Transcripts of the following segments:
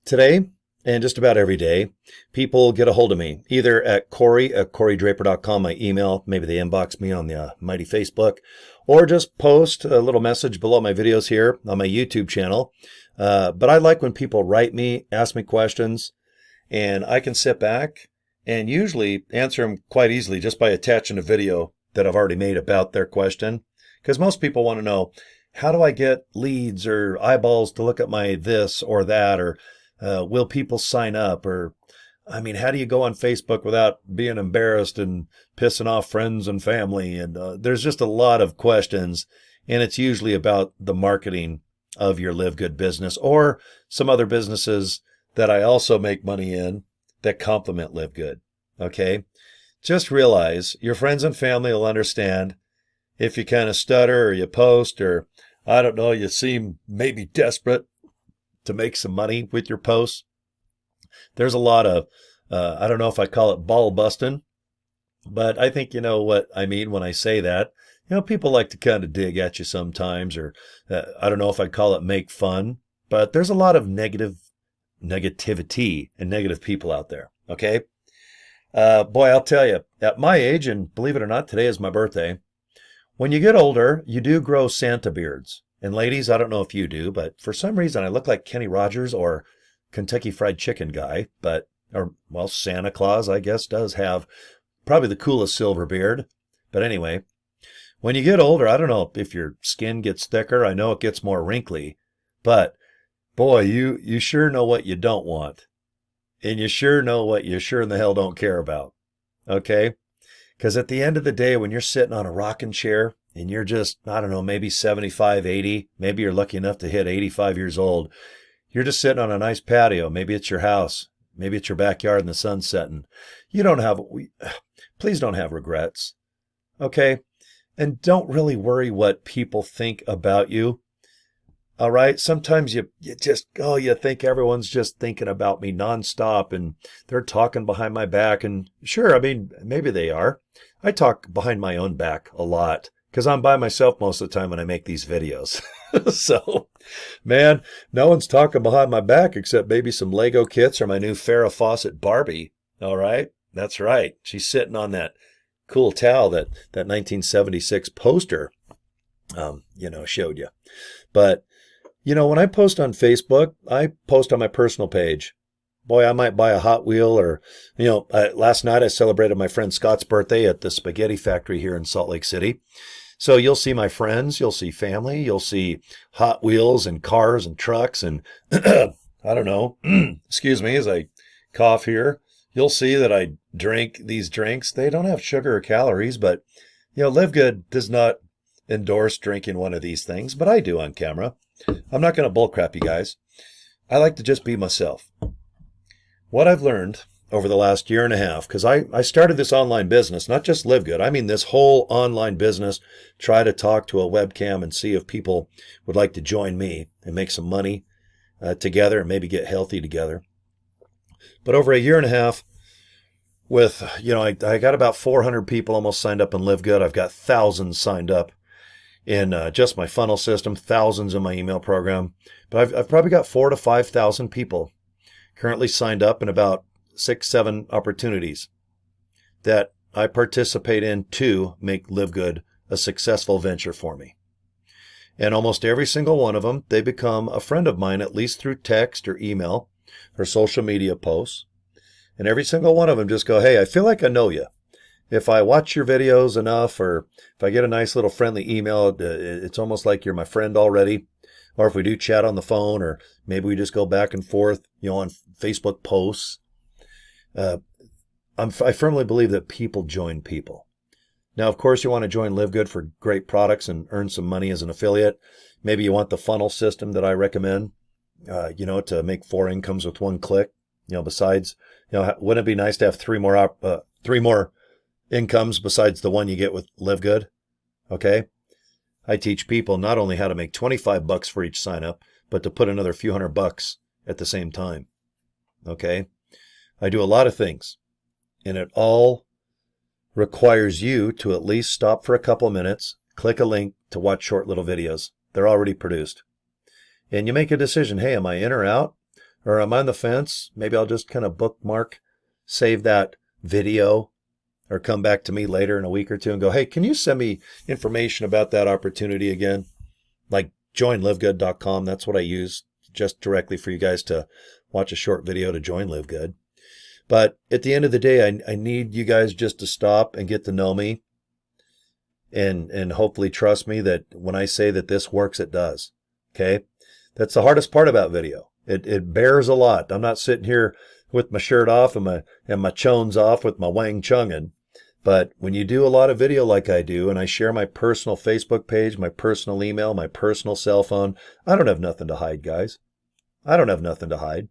Today, and just about every day, people get a hold of me, either at Cory at CoryDraper.com, my email, maybe they inbox me on the mighty Facebook, or just post a little message below my videos here on my YouTube channel. But I like when people write me, ask me questions, and I can sit back and usually answer them quite easily just by attaching a video that I've already made about their question. Because most people want to know, how do I get leads or eyeballs to look at my this or that, or will people sign up? Or, I mean, how do you go on Facebook without being embarrassed and pissing off friends and family? And there's just a lot of questions, and it's usually about the marketing of your Live Good business or some other businesses that I also make money in that complement Live Good. Okay? Just realize your friends and family will understand if you kind of stutter or you post, or I don't know, you seem maybe desperate to make some money with your posts. There's a lot of, I don't know if I call it ball busting, but I think you know what I mean when I say that. You know, people like to kind of dig at you sometimes, or I don't know if I'd call it make fun, but there's a lot of negativity and negative people out there. Okay. Boy, I'll tell you, at my age, and believe it or not, today is my birthday. When you get older, you do grow Santa beards. And ladies, I don't know if you do, but for some reason I look like Kenny Rogers or Kentucky Fried Chicken guy, well, Santa Claus, I guess, does have probably the coolest silver beard. But anyway, when you get older, I don't know if your skin gets thicker. I know it gets more wrinkly, but boy, you sure know what you don't want. And you sure know what you sure in the hell don't care about. Okay? Because at the end of the day, when you're sitting on a rocking chair and you're just, I don't know, maybe 75, 80, maybe you're lucky enough to hit 85 years old, you're just sitting on a nice patio. Maybe it's your house. Maybe it's your backyard and the sun's setting. Please don't have regrets. Okay? And don't really worry what people think about you. All right? Sometimes you think everyone's just thinking about me nonstop and they're talking behind my back. And sure, I mean, maybe they are. I talk behind my own back a lot because I'm by myself most of the time when I make these videos. So, man, no one's talking behind my back except maybe some Lego kits or my new Farrah Fawcett Barbie. All right? That's right. She's sitting on that cool towel that 1976 poster, showed you. But when I post on Facebook, I post on my personal page. Boy, I might buy a Hot Wheel or, last night I celebrated my friend Scott's birthday at the Spaghetti Factory here in Salt Lake City. So you'll see my friends, you'll see family, you'll see Hot Wheels and cars and trucks and, I don't know, excuse me as I cough here. You'll see that I drink these drinks. They don't have sugar or calories, but, Live Good does not endorse drinking one of these things, but I do on camera. I'm not going to bullcrap you guys. I like to just be myself. What I've learned over the last year and a half, because I started this online business, not just Live Good. I mean this whole online business, try to talk to a webcam and see if people would like to join me and make some money together and maybe get healthy together. But over a year and a half with, I got about 400 people almost signed up in Live Good. I've got thousands signed up in just my funnel system, thousands in my email program. But I've probably got 4,000 to 5,000 people currently signed up in about 6-7 opportunities that I participate in to make Live Good a successful venture for me. And almost every single one of them, they become a friend of mine, at least through text or email or social media posts. And every single one of them just go, hey, I feel like I know you. If I watch your videos enough, or if I get a nice little friendly email, it's almost like you're my friend already. Or if we do chat on the phone, or maybe we just go back and forth, on Facebook posts. I firmly believe that people join people. Now, of course, you want to join Live Good for great products and earn some money as an affiliate. Maybe you want the funnel system that I recommend, to make 4 incomes with 1 click. Besides, wouldn't it be nice to have 3 more incomes besides the one you get with Live Good? Okay. I teach people not only how to make $25 for each sign up, but to put another few $100 at the same time. Okay. I do a lot of things, and it all requires you to at least stop for a couple minutes, click a link to watch short little videos. They're already produced. And you make a decision. Hey, am I in or out? or I'm on the fence, maybe I'll just kind of bookmark, save that video, or come back to me later in a week or two and go, hey, can you send me information about that opportunity again? Like joinlivegood.com. That's what I use just directly for you guys to watch a short video to join LiveGood. But at the end of the day, I need you guys just to stop and get to know me and hopefully trust me that when I say that this works, it does. Okay? That's the hardest part about video. It bears a lot. I'm not sitting here with my shirt off and my chones off with my wang chungin'. But when you do a lot of video like I do, and I share my personal Facebook page, my personal email, my personal cell phone, I don't have nothing to hide, guys. I don't have nothing to hide.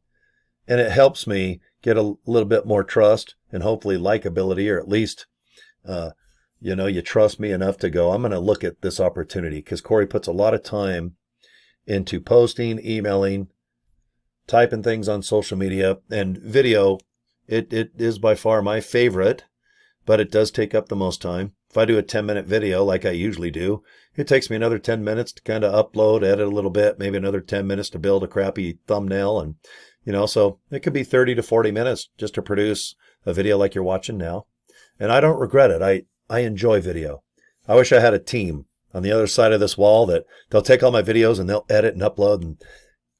And it helps me get a little bit more trust and hopefully likability, or at least, you trust me enough to go, I'm going to look at this opportunity, because Cory puts a lot of time into posting, emailing, typing things on social media, and video. It is by far my favorite, but it does take up the most time. If I do a 10-minute video like I usually do, it takes me another 10 minutes to kind of upload, edit a little bit, maybe another 10 minutes to build a crappy thumbnail. And, so it could be 30 to 40 minutes just to produce a video like you're watching now. And I don't regret it. I enjoy video. I wish I had a team on the other side of this wall that they'll take all my videos and they'll edit and upload, and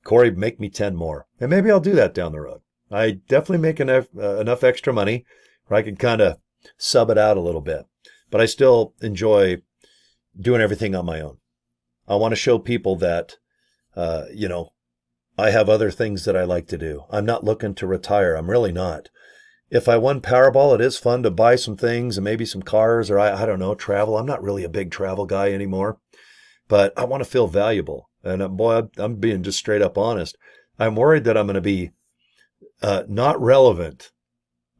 Cory, make me 10 more. And maybe I'll do that down the road. I definitely make enough extra money where I can kind of sub it out a little bit, but I still enjoy doing everything on my own. I want to show people that, I have other things that I like to do. I'm not looking to retire. I'm really not. If I won Powerball, it is fun to buy some things and maybe some cars, or I don't know, travel. I'm not really a big travel guy anymore, but I want to feel valuable. And boy, I'm being just straight up honest. I'm worried that I'm going to be not relevant.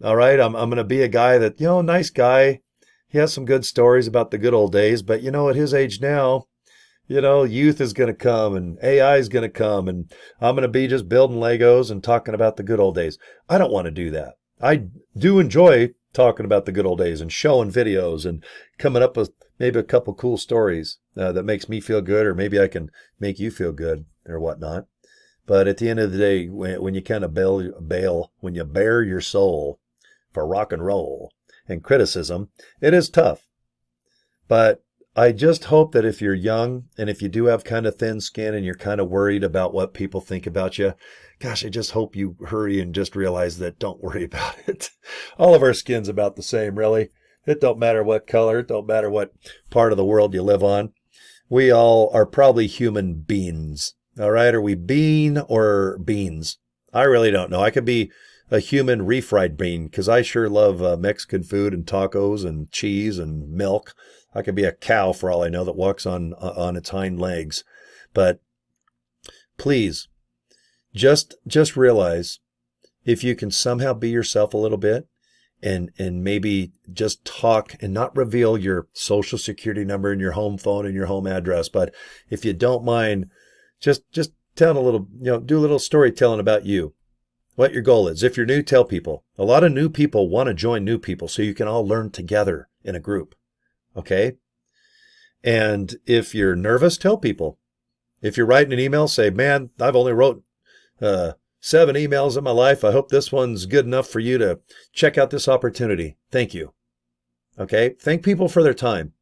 All right. I'm going to be a guy that, nice guy. He has some good stories about the good old days, but at his age now, youth is going to come and AI is going to come, and I'm going to be just building Legos and talking about the good old days. I don't want to do that. I do enjoy talking about the good old days and showing videos and coming up with maybe a couple cool stories that makes me feel good, or maybe I can make you feel good or whatnot. But at the end of the day, when you kind of when you bare your soul for rock and roll and criticism, it is tough. But I just hope that if you're young and if you do have kind of thin skin and you're kind of worried about what people think about you, gosh, I just hope you hurry and just realize that don't worry about it. All of our skin's about the same, really. It don't matter what color, it don't matter what part of the world you live on. We all are probably human beings. All right, are we bean or beans? I really don't know. I could be a human refried bean, because I sure love Mexican food and tacos and cheese and milk. I could be a cow for all I know that walks on its hind legs. But please, just realize if you can somehow be yourself a little bit, and maybe just talk and not reveal your social security number and your home phone and your home address. But if you don't mind, just tell a little, do a little storytelling about you, what your goal is. If you're new, tell people. A lot of new people want to join new people so you can all learn together in a group. Okay? And if you're nervous, tell people. If you're writing an email, say, man, I've only wrote 7 emails in my life. I hope this one's good enough for you to check out this opportunity. Thank you. Okay? Thank people for their time.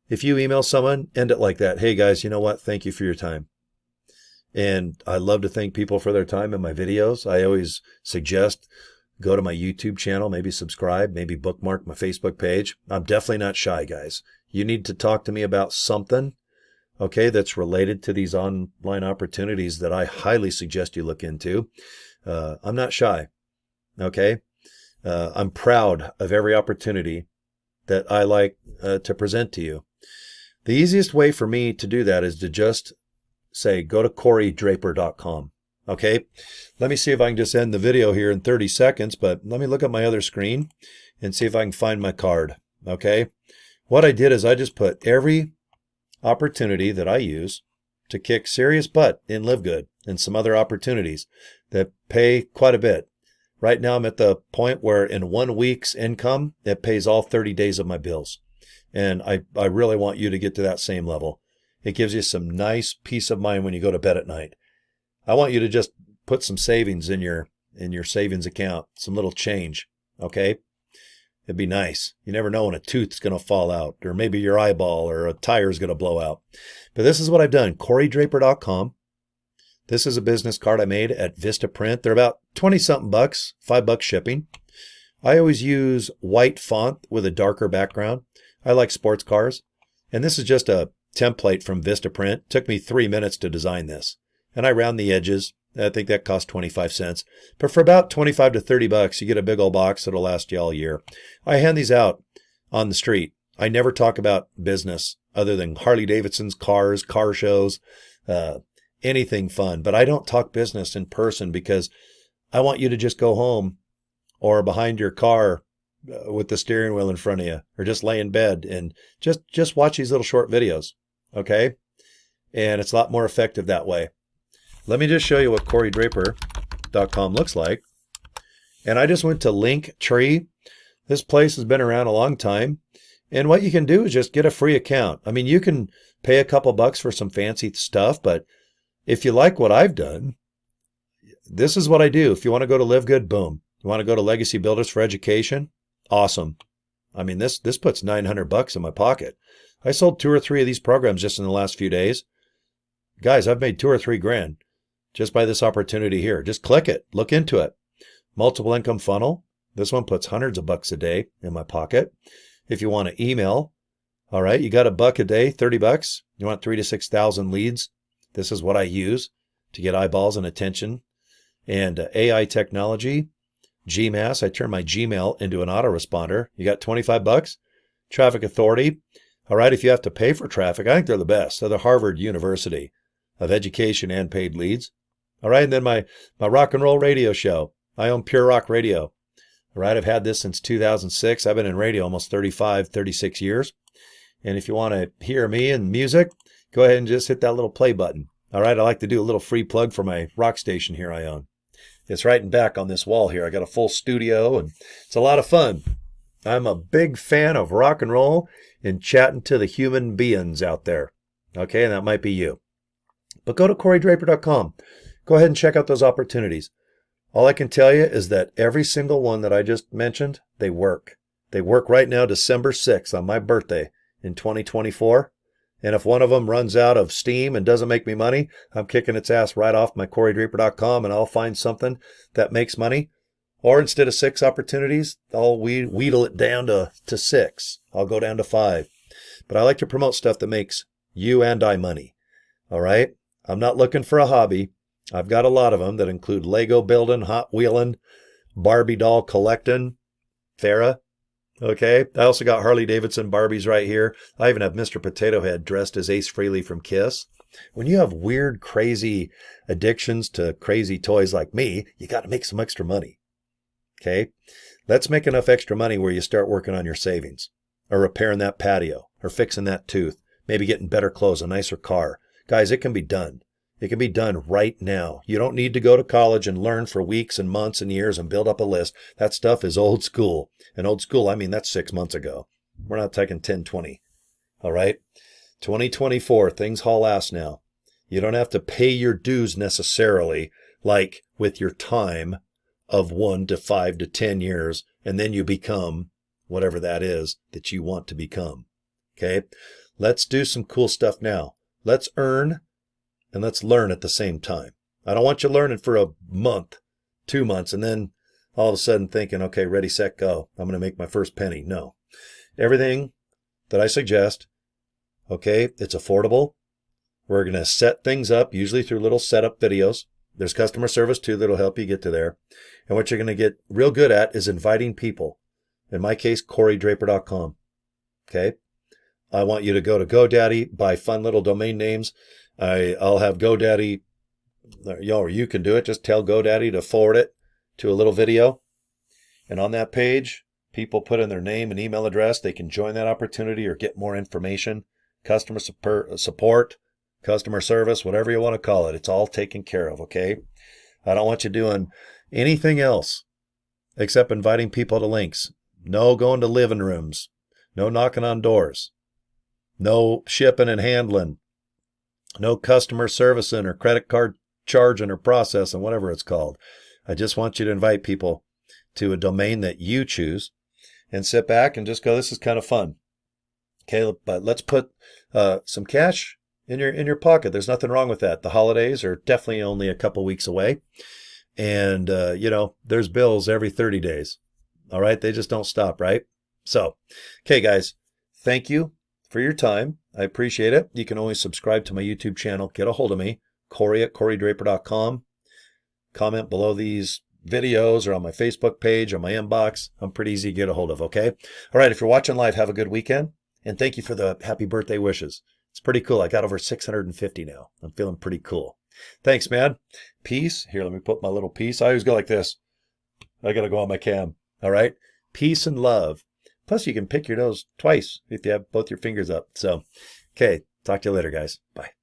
If you email someone, end it like that. Hey guys, you know what? Thank you for your time. And I love to thank people for their time in my videos. I always suggest go to my YouTube channel, maybe subscribe, maybe bookmark my Facebook page. I'm definitely not shy, guys. You need to talk to me about something, okay, that's related to these online opportunities that I highly suggest you look into. I'm not shy, okay? I'm proud of every opportunity that I like to present to you. The easiest way for me to do that is to just say, go to corydraper.com. Okay, let me see if I can just end the video here in 30 seconds, but let me look at my other screen and see if I can find my card. Okay, what I did is I just put every opportunity that I use to kick serious butt in LiveGood and some other opportunities that pay quite a bit. Right now I'm at the point where in 1 week's income, it pays all 30 days of my bills. And I really want you to get to that same level. It gives you some nice peace of mind when you go to bed at night. I want you to just put some savings in your savings account, some little change, okay? It'd be nice. You never know when a tooth's going to fall out, or maybe your eyeball or a tire's going to blow out. But this is what I've done. CoryDraper.com. This is a business card I made at Vistaprint. They're about 20-something bucks, $5 shipping. I always use white font with a darker background. I like sports cars. And this is just a template from Vistaprint. Took me 3 minutes to design this. And I round the edges. I think that cost 25 cents. But for about 25 to 30 bucks, you get a big old box that'll last you all year. I hand these out on the street. I never talk about business other than Harley Davidson's, cars, car shows, anything fun. But I don't talk business in person because I want you to just go home or behind your car with the steering wheel in front of you, or just lay in bed and just watch these little short videos, okay? And it's a lot more effective that way. Let me just show you what CoryDraper.com looks like. And I just went to Linktree. This place has been around a long time. And what you can do is just get a free account. I mean, you can pay a couple bucks for some fancy stuff, but if you like what I've done, this is what I do. If you want to go to LIVEGOOD, boom. You want to go to Legacy Builders for Education? Awesome. I mean, this puts 900 bucks in my pocket. I sold 2 or 3 of these programs just in the last few days. Guys, I've made 2 or 3 grand just by this opportunity here. Just click it. Look into it. Multiple income funnel. This one puts hundreds of bucks a day in my pocket. If you want to email, all right, you got $1 a day, 30 bucks. You want 3,000 to 6,000 leads. This is what I use to get eyeballs and attention. And AI technology, GMass. I turn my Gmail into an autoresponder. You got 25 bucks. Traffic Authority. All right, if you have to pay for traffic, I think they're the best. They're the Harvard University of education and paid leads. All right, and then my rock and roll radio show. I own Pure Rock Radio. All right, I've had this since 2006. I've been in radio almost 36 years. And if you want to hear me and music, go ahead and just hit that little play button. All right, I like to do a little free plug for my rock station here I own. It's right in back on this wall here. I got a full studio, and it's a lot of fun. I'm a big fan of rock and roll and chatting to the human beings out there. Okay, and that might be you. But go to CoryDraper.com. Go ahead and check out those opportunities. All I can tell you is that every single one that I just mentioned, they work. They work right now, December 6th, on my birthday in 2024. And if one of them runs out of steam and doesn't make me money, I'm kicking its ass right off my CoryDraper.com, and I'll find something that makes money. Or instead of 6 opportunities, I'll wheedle it down to 6. I'll go down to 5. But I like to promote stuff that makes you and I money. All right? I'm not looking for a hobby. I've got a lot of them that include Lego building, Hot Wheeling, Barbie doll collecting, Farrah. Okay. I also got Harley Davidson Barbies right here. I even have Mr. Potato Head dressed as Ace Frehley from Kiss. When you have weird, crazy addictions to crazy toys like me, you got to make some extra money. Okay. Let's make enough extra money where you start working on your savings, or repairing that patio, or fixing that tooth, maybe getting better clothes, a nicer car. Guys, it can be done. It can be done right now. You don't need to go to college and learn for weeks and months and years and build up a list. That stuff is old school. And old school, I mean, that's 6 months ago. We're not taking 10, 20. All right? 2024, things haul ass now. You don't have to pay your dues necessarily, like with your time of 1 to 5 to 10 years, and then you become whatever that is that you want to become. Okay? Let's do some cool stuff now. Let's earn and let's learn at the same time. I don't want you learning for a month, 2 months, and then all of a sudden thinking, okay, ready, set, go. I'm going to make my first penny. No. Everything that I suggest, okay, it's affordable. We're going to set things up, usually through little setup videos. There's customer service too that'll help you get to there. And what you're going to get real good at is inviting people. In my case, CoryDraper.com. Okay? I want you to go to GoDaddy, buy fun little domain names. I'll have GoDaddy, or you can do it. Just tell GoDaddy to forward it to a little video. And on that page, people put in their name and email address. They can join that opportunity or get more information. Customer support, customer service, whatever you want to call it. It's all taken care of, okay? I don't want you doing anything else except inviting people to links. No going to living rooms. No knocking on doors. No shipping and handling. No customer servicing or credit card charging or processing, whatever it's called. I just want you to invite people to a domain that you choose and sit back and just go, this is kind of fun. Okay, but let's put some cash in your pocket. There's nothing wrong with that. The holidays are definitely only a couple weeks away. And, there's bills every 30 days. All right. They just don't stop, right? So, okay, guys, thank you for your time. I appreciate it. You can always subscribe to my YouTube channel. Get a hold of me, Cory at CoryDraper.com. Comment below these videos or on my Facebook page or my inbox. I'm pretty easy to get a hold of, okay? All right, if you're watching live, have a good weekend. And thank you for the happy birthday wishes. It's pretty cool. I got over 650 now. I'm feeling pretty cool. Thanks, man. Peace. Here, let me put my little piece. I always go like this. I got to go on my cam. All right? Peace and love. Plus, you can pick your nose twice if you have both your fingers up. So, okay. Talk to you later, guys. Bye.